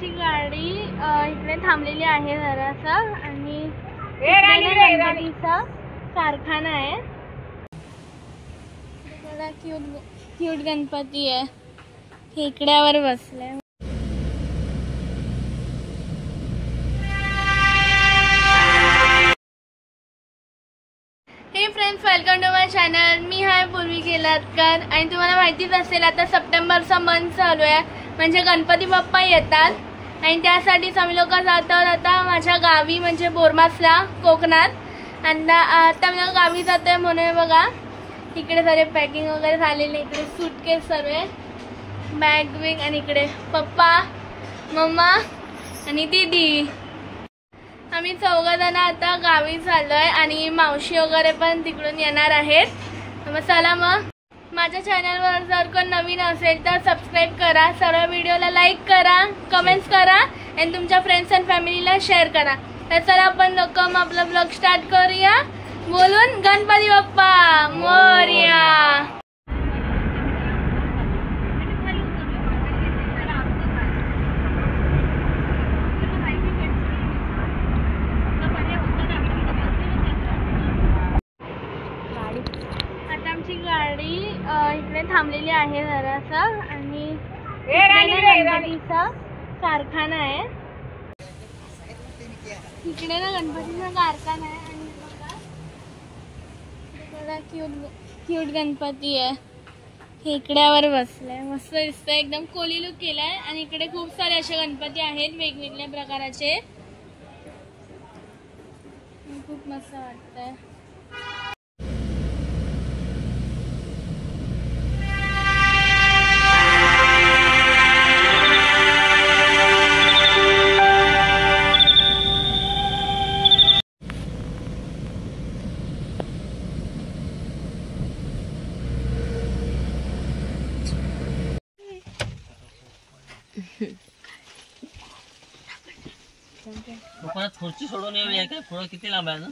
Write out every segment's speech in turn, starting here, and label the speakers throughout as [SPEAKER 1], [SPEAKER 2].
[SPEAKER 1] आमची गाडी इकडे थांबलेली आहे जरासं आणि गणपतीचा कारखाना आहे. बघा क्यूट गणपती आहे, खेकड्यावर बसलाय. Hey friends, welcome to my channel. मी आहे पूर्वी केलातकर आणि तुम्हाला माहितीच असेल आता सप्टेंबरचा मंथ चालू आहे म्हणजे गणपती बाप्पा येतात आणि त्यासाठीच आम्ही लोक जात आहोत आता माझ्या गावी म्हणजे बोरमासला कोकणात. आता मी गावी जातोय म्हणून बघा इकडे सारे पॅकिंग वगैरे झालेले. इकडे सूटकेस सर्व बॅग बिग आणि इकडे पप्पा मम्मा आणि दीदी. आम्ही चौघजण आता गावी चाललोय आणि मावशी वगैरे पण तिकडून येणार आहेत. मग चला, मग माझ्या चॅनलवर जर कोण नवीन असेल तर सबस्क्राईब करा, सर्व व्हिडिओला लाईक करा, कमेंट्स करा आणि तुमच्या फ्रेंड्स अँड फॅमिलीला शेअर करा. तर चला आपण लोक आपला ब्लॉग स्टार्ट करूया बोलून गणपती बाप्पा मोरया. गाडी इकडे थांबलेली आहे जरासं आणि गणपतीचा कारखाना आहे. इकडे ना गणपतीचा कारखाना आहे आणि बघा क्यूट गणपती आहे, खेकड्यावर बसलाय. मस्त दिसतंय, एकदम कोली लुक केलाय. आणि इकडे खूप सारे असे गणपती आहेत वेगवेगळ्या प्रकाराचे, खूप मस्त वाटतंय.
[SPEAKER 2] दुकानात खुर्ची सोडून येऊया काय? पुढं किती लांब आहे ना?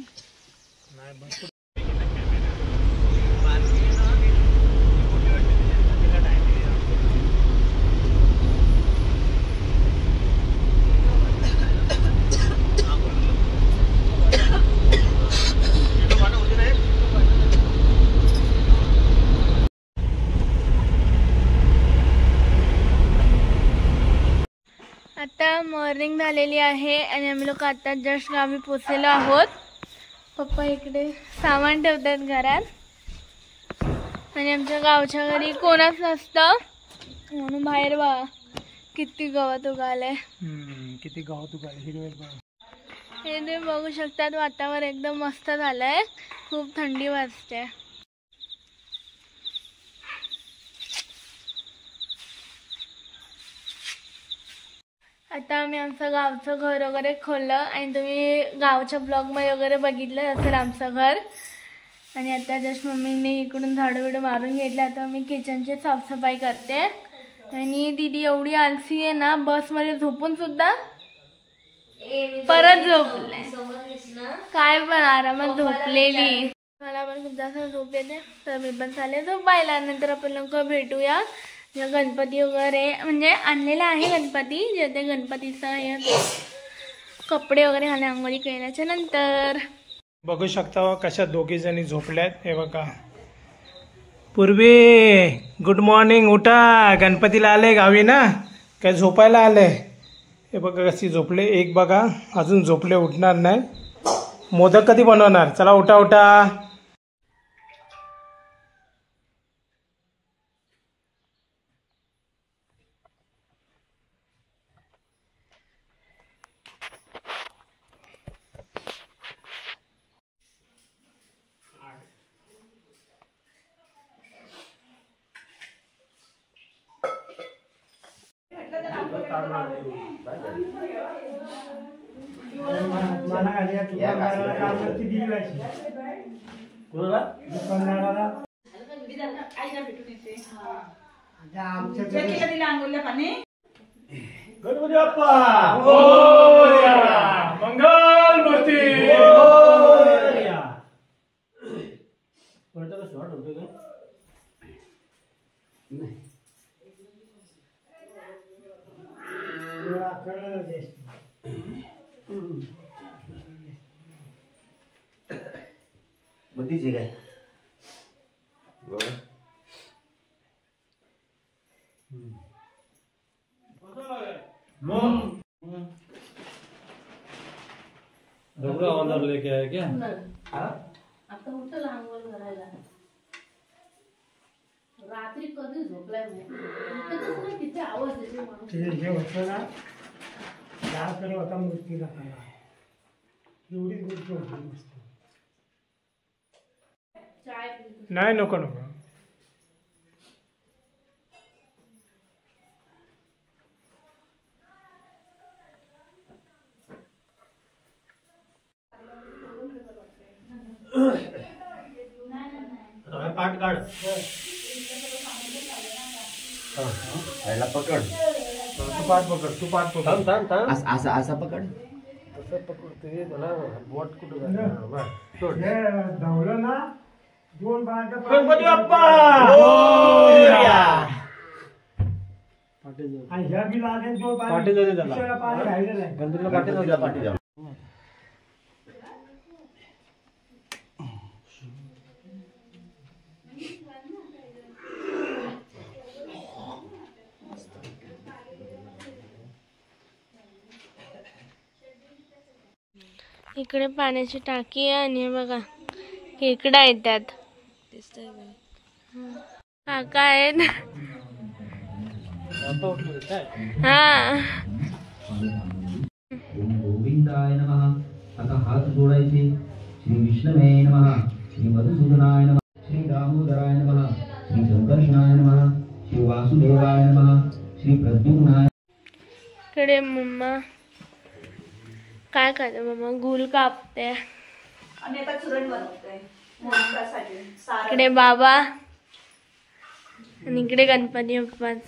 [SPEAKER 1] आता मॉर्निंग झालेली आहे आणि आम्ही लोक आता जस्ट गावी पोचलेलो आहोत. पप्पा इकडे सामान ठेवतात घरात आणि आमच्या गावच्या घरी कोणच नसतं म्हणून बाहेर बघा किती गवत उगालंय.
[SPEAKER 3] किती गवत उगाले हिरवे.
[SPEAKER 1] हे तुम्ही बघू शकतात, वातावरण एकदम मस्त झालंय, खूप थंडी वाजते. आता आम्ही आमचं गावचं घर वगैरे खोललं आणि तुम्ही गावच्या ब्लॉगमध्ये वगैरे बघितलं असेल आमचं घर. आणि आता जस्ट मम्मीने इकडून झाडू बिडू मारून घेतलं. आता मी किचनची साफसफाई करते आणि दीदी एवढी आलसी आहे ना, बसमध्ये झोपून सुद्धा परत झोपले, काय पण आरामात झोपलेली. मला पण खूप जास्त झोप येते तर मी पण चालले झोपायला. नंतर आपण लोक भेटूया. गणपती वगैरे म्हणजे आणलेला आहे गणपती, जे ते गणपतीचा कपडे वगैरे घालून आंघोळी केल्याच्या नंतर.
[SPEAKER 3] बघू शकता कशा दोघी जणी झोपल्यात. हे बघा, पूर्वी गुड मॉर्निंग, उठा, गणपतीला आले गावी ना, काय झोपायला आले. हे बघा कशी झोपले. एक बघा अजून झोपले, उठणार नाही. मोदक कधी बनवणार? चला उठा उठा.
[SPEAKER 4] गणपती बाप्पा मोरया, मंगल मूर्ती मोरया. पडतं का शॉर्ट होतं का? नाही
[SPEAKER 5] बुद्धीची काय
[SPEAKER 4] डोकरा ऑनर लेके आए क्या?
[SPEAKER 1] आता उठलं आंघोळ करायला. रात्री कधी झोपलाय नाही. किती आवाज येतो माणूस.
[SPEAKER 3] हे होतं ना त्याकडे होता मूर्ती दाखवायला एवढीच गोष्ट होती मस्त.
[SPEAKER 1] चाय पितो.
[SPEAKER 3] नाही नको नको
[SPEAKER 4] पाठ काढ.
[SPEAKER 5] याला पकड
[SPEAKER 3] तू पाठ पकड तू पाठ पकड
[SPEAKER 5] असा असा पकड
[SPEAKER 3] तसं पकडते त्याला बोट कुठं धावलं ना 2 बाळा
[SPEAKER 4] गणपती बाप्पा
[SPEAKER 3] आणि ह्या बी लागेल 2
[SPEAKER 4] पाठी जाऊ दे त्याला.
[SPEAKER 3] पाणी राहिलं नाही.
[SPEAKER 4] गणपतीला पाठी जाऊ दे.
[SPEAKER 5] पाठी जाऊ.
[SPEAKER 1] इकडे पाण्याची टाकी आहे आणि बघा खेकडा येतात. काका आहेत. हा
[SPEAKER 6] गोविंदाय नमः. आता हात जोडायचे. श्री विष्णवे नमः. श्री मधुसूदनाय नमः. श्री दामोदराय नमः. श्री संकर्षणाय नमः. श्री वासुदेवाय नमः. श्री प्रद्युम्नाय.
[SPEAKER 1] इकडे मम्मा काय करते. मम्मा गुल कापते.
[SPEAKER 7] आणि आता चुरण बनवते मोदकासाठी.
[SPEAKER 1] इकडे बाबा आणि इकडे गणपती बाप्पाच.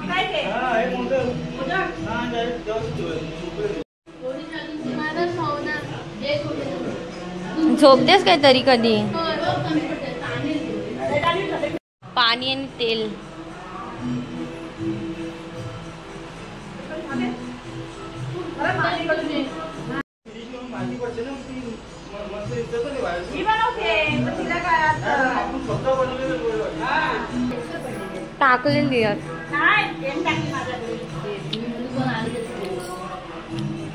[SPEAKER 7] काय ते
[SPEAKER 8] झोपतेस काय तरी कधी. पाणी आणि तेल.
[SPEAKER 7] मी बनवते पण तिला काय आता
[SPEAKER 8] टाकलेली
[SPEAKER 7] नाही तेल टाकली माझ्याकडे.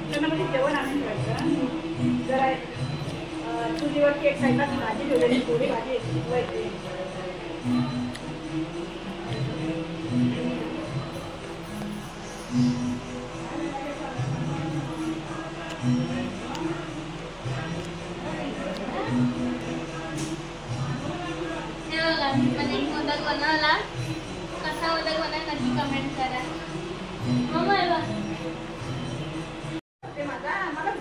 [SPEAKER 7] त्यांना म्हणजे जेवण आणून ठेवायचं. जरा चुलीवरती एक साईडला भाजी ठेवलेली थोडी भाजी शिजवायची.
[SPEAKER 1] मोदक बनवला. कसा मोदक बनवला नक्की कमेंट करा. मम्मा हे बघ.
[SPEAKER 7] ते माझा मला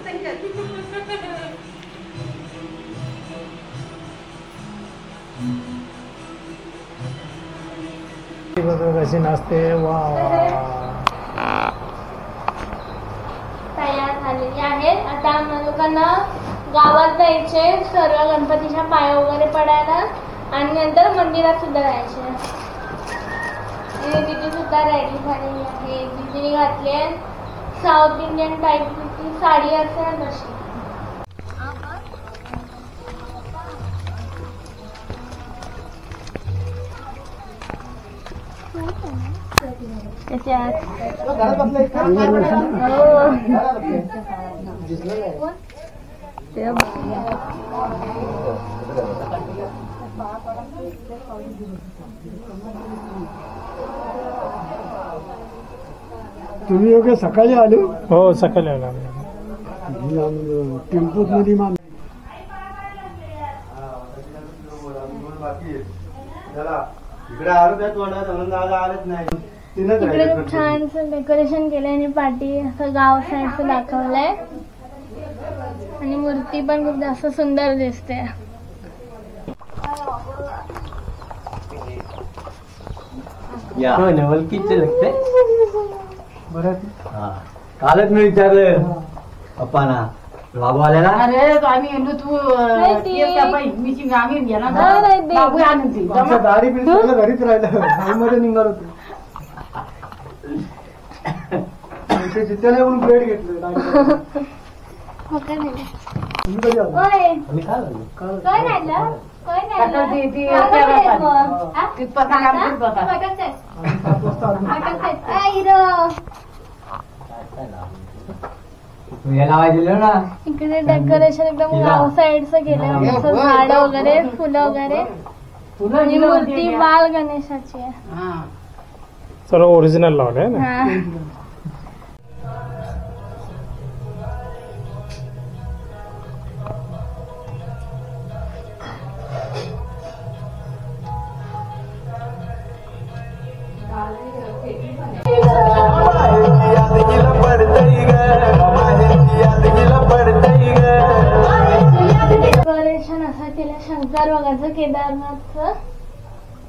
[SPEAKER 3] कशी नाचते. वा
[SPEAKER 1] तयार झालेली आहेत. आता आम्हाला लोकांना गावात जायचे सर्व गणपतीच्या पाया वगैरे पडायला आणि नंतर मंदिरात सुद्धा जायचे. दिदी सुद्धा रेडी झालेली आहे. दिदीने घातली आहे साऊथ इंडियन टाईपची साडी असते ना तशी.
[SPEAKER 3] तुम्ही योग्य सकाळी आलो. हो सकाळी आलो. टेम्पोत मध्ये
[SPEAKER 1] इकडे खूप छानसं डेकोरेशन केलंय आणि पाठी असं गाव साईडचं दाखवलंय आणि मूर्ती पण खूप जास्त सुंदर दिसते.
[SPEAKER 5] कालच मी विचारलं पप्पाना बाबू आले ना.
[SPEAKER 7] अरे तो आम्ही येलो तू मिशिंग आम्ही गेला ना बाबू आणून ती
[SPEAKER 3] दारी बिल सगळं घरीच राहिलं मध्ये निघालो तू तिथे नाही म्हणून ब्रेड घेतलं. तुम्ही कधी आला?
[SPEAKER 5] आम्ही काय झालं?
[SPEAKER 1] इकडे डेकोरेशन एकदम गाव साईडचं केलं, झाड वगैरे फुलं वगैरे आणि मूर्ती बाल गणेशाची आहे.
[SPEAKER 3] सर्व ओरिजिनल लावलंय ना.
[SPEAKER 1] हा. डेकोरेशन असं केलं शंकर बघायचं केदारनाथचं.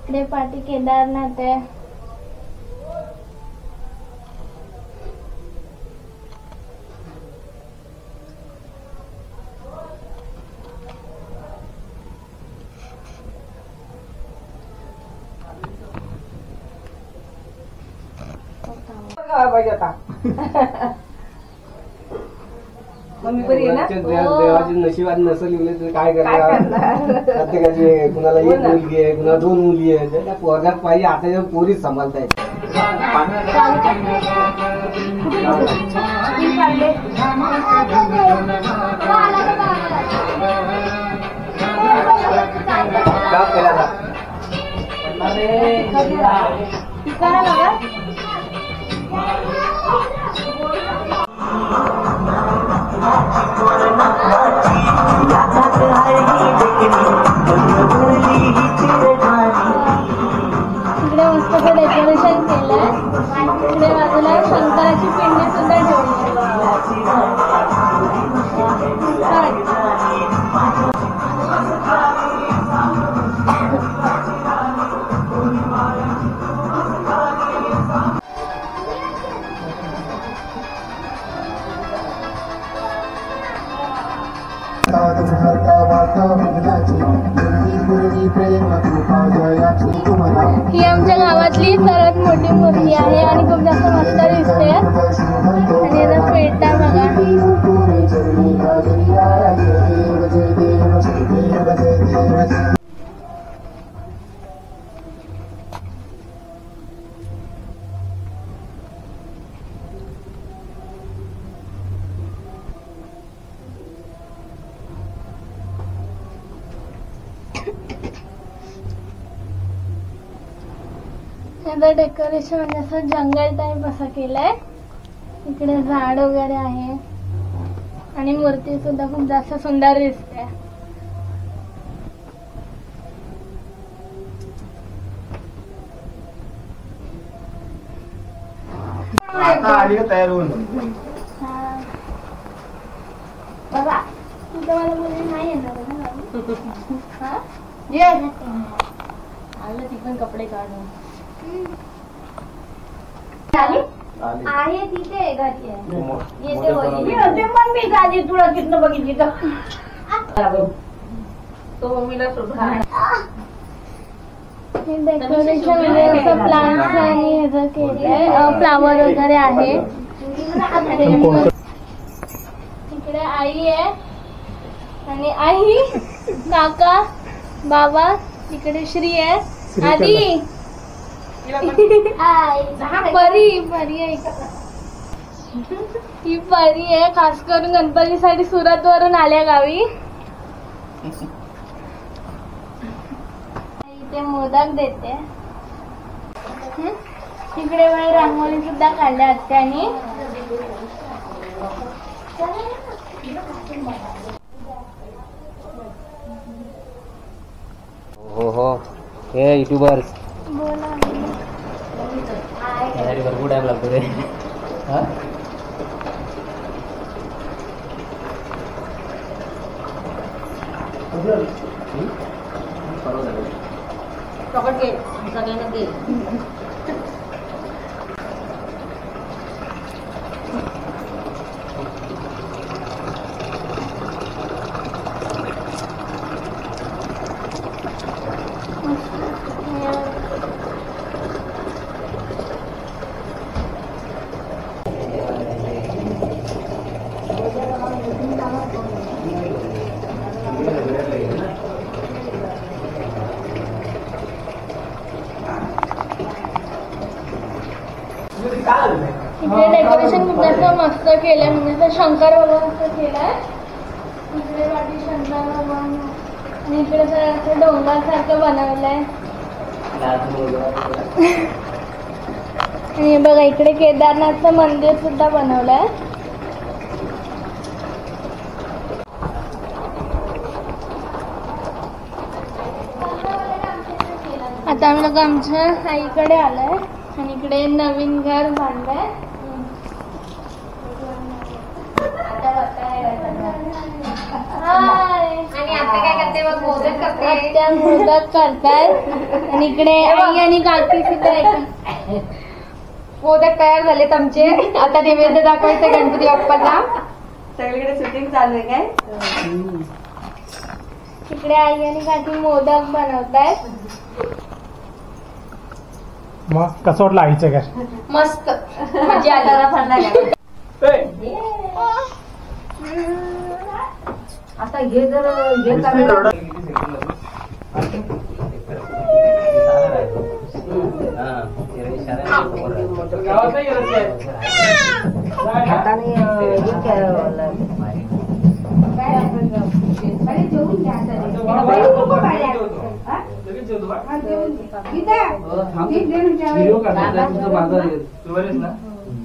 [SPEAKER 1] इकडे पाठी केदारनाथ आहे.
[SPEAKER 7] मम्मी बरी आहे ना.
[SPEAKER 5] देवाची नशिबात नसं लिहिलं तर काय करणार. प्रत्येकाची कुणाला एक मुलगी आहे, कुणाला 2 मुली आहे. त्या पोरगात पाहिजे आता पोरीच सांभाळताय.
[SPEAKER 1] इकडे मस्त डेकोरेशन केलंय. इकडे बाजूला शंकराची पिंडी सुद्धा ठेवली. ही आमच्या गावातली सर्वात मोठी मूर्ती आहे आणि खूप जास्त मस्त दिसते. आणि याचा पेटा बघा. याचं डेकोरेशन म्हणजे असं जंगल टाईप असं केलंय. इकडे झाड वगैरे आहे आणि मूर्ती सुद्धा खूप जास्त सुंदर दिसते.
[SPEAKER 5] तयार होऊन
[SPEAKER 1] बघा तुझं मला मुली नाही येणार ना. आलं ती पण कपडे काढून आहे तिथे घरी येते
[SPEAKER 7] मग मी गाडी तुला तिथनं बघितली तर तो मम्मीला
[SPEAKER 1] डेकोरेशन म्हणजे असं प्लांट्स आणि ह्याचं केलंय. फ्लावर वगैरे आहे. इकडे आई आहे आणि आई काका बाबा. इकडे श्री आहे. आधी परी परी आहे. ही परी आहे. खास करून गणपतीसाठी सुरत वरून आल्या गावी. इथे मोदक देते. इकडे वेळ रांगोळी सुद्धा काढल्या आत्यानी.
[SPEAKER 5] हो हो हे युट्यूबर्स
[SPEAKER 1] बोला
[SPEAKER 5] भरपूर टाइम लागतो रे.
[SPEAKER 7] सगळ्यांना दे.
[SPEAKER 1] इकडे डेकोरेशन खूप जास्त मस्त केलंय, म्हणजे असं शंकर भगवानचं केलंय. इकडे वाटी शंकर भगवान आणि इकडे असं डोंगर सारखं बनवलंय. आणि बघा इकडे केदारनाथचं मंदिर सुद्धा बनवलंय. आता आम्ही लोक आमच्या आईकडे आलोय आणि इकडे नवीन घर बांधलंय.
[SPEAKER 8] आणि आता काय करते मग मोदक करते.
[SPEAKER 1] आत्या मोदक करतायत आणि इकडे आई आणि काकी सुद्धा
[SPEAKER 8] मोदक तयार झालेत आमचे. आता नैवेद्य दाखवायचं गणपती बाप्पाला. सगळीकडे शूटिंग चालू आहे काय.
[SPEAKER 1] इकडे आई आणि काकी मोदक बनवतायत.
[SPEAKER 3] मग कसं वाटलं आईचं घर?
[SPEAKER 8] मस्त मजा आली. आता हे जर हे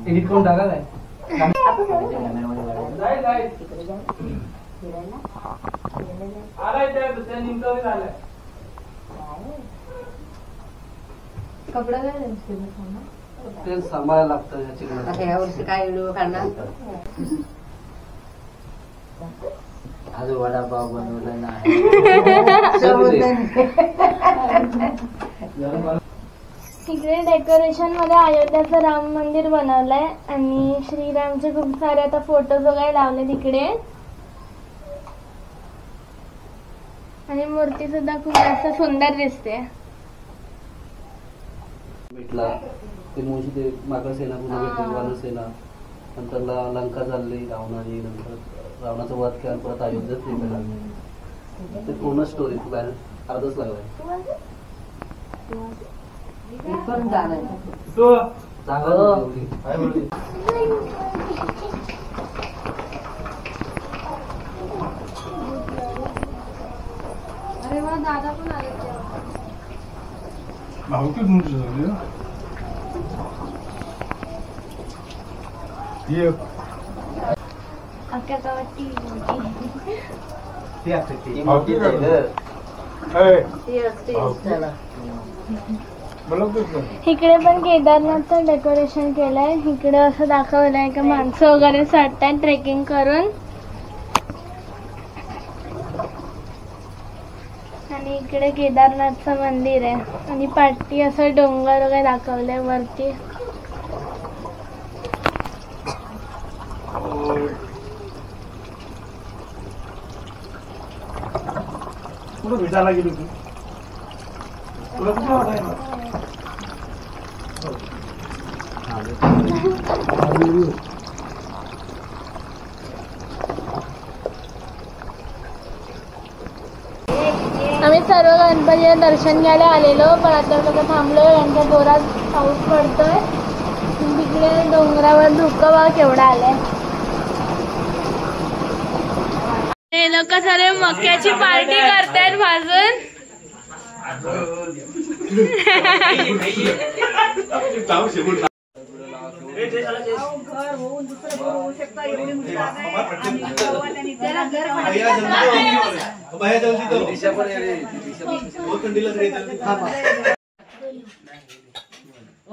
[SPEAKER 5] एडिट करून टाका काय.
[SPEAKER 8] कपडा
[SPEAKER 5] ते सांभाळायला लागतं ह्याची.
[SPEAKER 8] ह्या वर्षी काय व्हिडिओ काढणार.
[SPEAKER 5] आज वडापाव बनवला नाही.
[SPEAKER 1] इकडे डेकोरेशन मध्ये अयोध्याचं राम मंदिर बनवलंय आणि श्रीरामचे खूप सारे आता फोटोज वगैरे लावले तिकडे. आणि मूर्ती सुद्धा खूप जास्त सुंदर दिसते.
[SPEAKER 5] भेटला ते मोशी ते माकड सेना पुन्हा भेटली, वानरसेना, नंतर लंका चालली रावणाने, नंतर रावणाचा वध केला, परत अयोध्येत निघाला. ते पूर्ण स्टोरी अर्धच लागलाय.
[SPEAKER 1] अरे वा, दादा पण आले. अख्ख्या गावात इकडे पण केदारनाथचं डेकोरेशन केलंय. इकडे असं दाखवलंय का माणसं वगैरे चढतायत ट्रेकिंग करून. आणि इकडे केदारनाथचं मंदिर आहे आणि पाठी असं डोंगर वगैरे दाखवलंय वरती.
[SPEAKER 3] कुठं भेटायला गेली तू? तुला कुठं वाटायला?
[SPEAKER 1] आम्ही सर्व गणपतीला दर्शन घ्यायला आलेलो, पण आता सगळं थांबलोय. यांच्या जोरात पाऊस पडतोय. तिकडे डोंगरावर धुकं बघा केवढा आलाय. हे लोक सारे मक्याची पार्टी करतायत भाजून.
[SPEAKER 7] घर होऊन दुसरं होऊ शकतं एवढी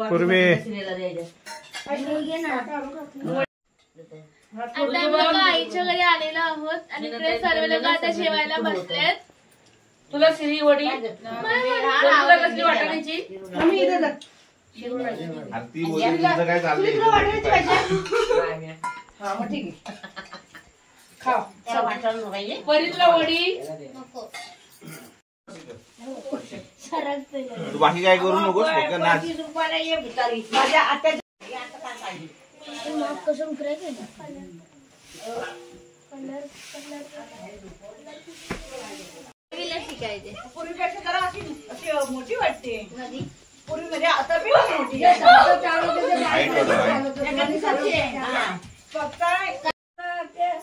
[SPEAKER 3] पूर्वी
[SPEAKER 1] आता आम्ही आईच्या घरी आलेलो आहोत आणि इकडे सर्व लोक आता जेवायला बसलेत.
[SPEAKER 8] तुला सिरी वडी तुला कसली वाटाण्याची.
[SPEAKER 4] काय चाललंय.
[SPEAKER 8] हा मग ठीक आहे. खाव परी तुला वडी.
[SPEAKER 4] तू बाकी काय करू नकोस, फक्त नाच.
[SPEAKER 8] माझ्या आत्या
[SPEAKER 1] कसं करायचं शिकायचे.
[SPEAKER 7] पूर्वीपेक्षा जरा अशी मोठी वाटते. पूर्वी म्हणजे आता मी पण मोठी
[SPEAKER 4] हाईट होतं, हाईट.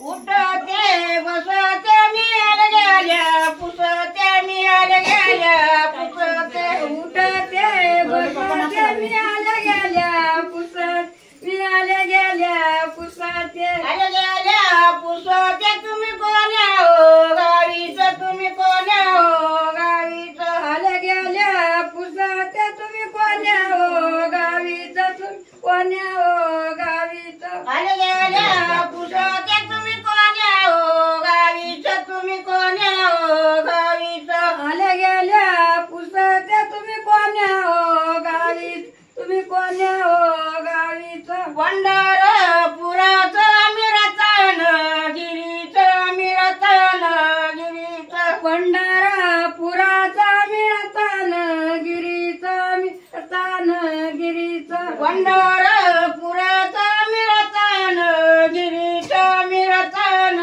[SPEAKER 7] उठते बसते मिळाल्या गेल्या पुसते मिळाल्या गेल्या पुसते उठते बसते मिळाल्या गेल्या पुसत मिळाल्या गेल्या पुसते आल्या गेल्या पुसते तुम्ही कोण हो गावीचं तुम्ही कोण हो गावीचं आल्या गेल्या पुसते तुम्ही कोण हो गावीचं तुम्ही कोण हो गावीचं आल्या गेल्या पुसते तुम्ही कोण हो गावीचं तुम्ही कोण हो गावीचं आल्या गेल्या पुसते तुम्ही कोण हो गावीत तुम्ही कोण हो गावीचं पंढरपुराचं आम्ही रतन गिरीचं आम्ही रतन गिरीचं पंढरपुराचं आम्ही रतन गिरीचं आम्ही रतन गिरीचं पंढरपुराचं आम्ही रतन गिरीचं आम्ही रतन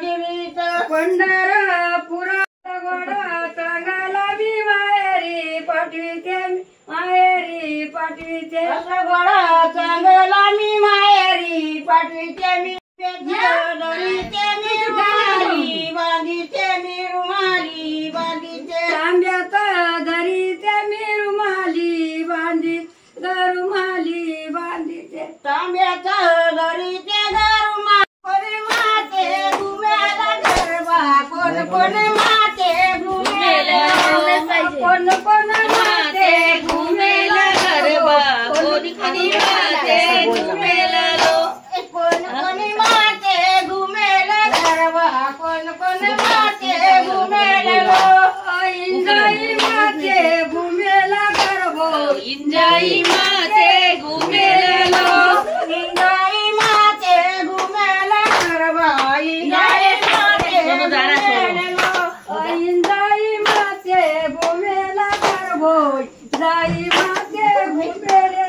[SPEAKER 7] गिरीचं पंढरपुराचा गोडा चांगला मी माहेरी पाठविते माहेरी पाठविते गोडा चांगला मी माहेरी पाठविते मी दरीते मी रुमाली बांधिते मी रुमाली बांधिते तांब्याचा दरीते मी रुमाली बांधी रुमाली बांधिते तांब्याचा दरीते रुमाली कोण माते घुमेला गरबा कोण कोण माते घुमेला कोण कोण माते घुमेला गरबा कोणी कोणी माते घुमेला कोण कोणी माते घुमेला गरबा कोण कोण माते घुमेला इंजाई माते घुमेला गरबो इंजाई माते घुमेला इंजाई माते घुमेला गरबा इंजाई माते इंजाई माते घुमेला गरबो जाई माते घुमेला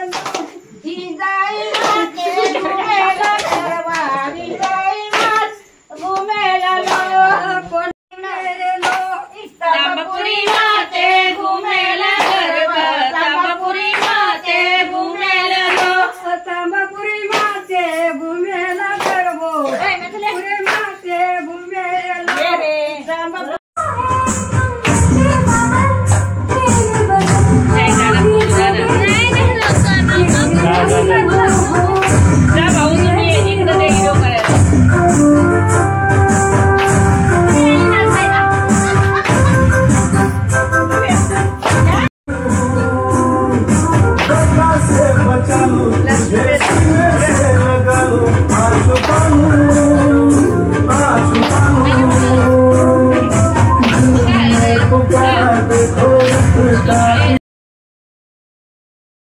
[SPEAKER 7] इंजाई माते घुमेला गरबा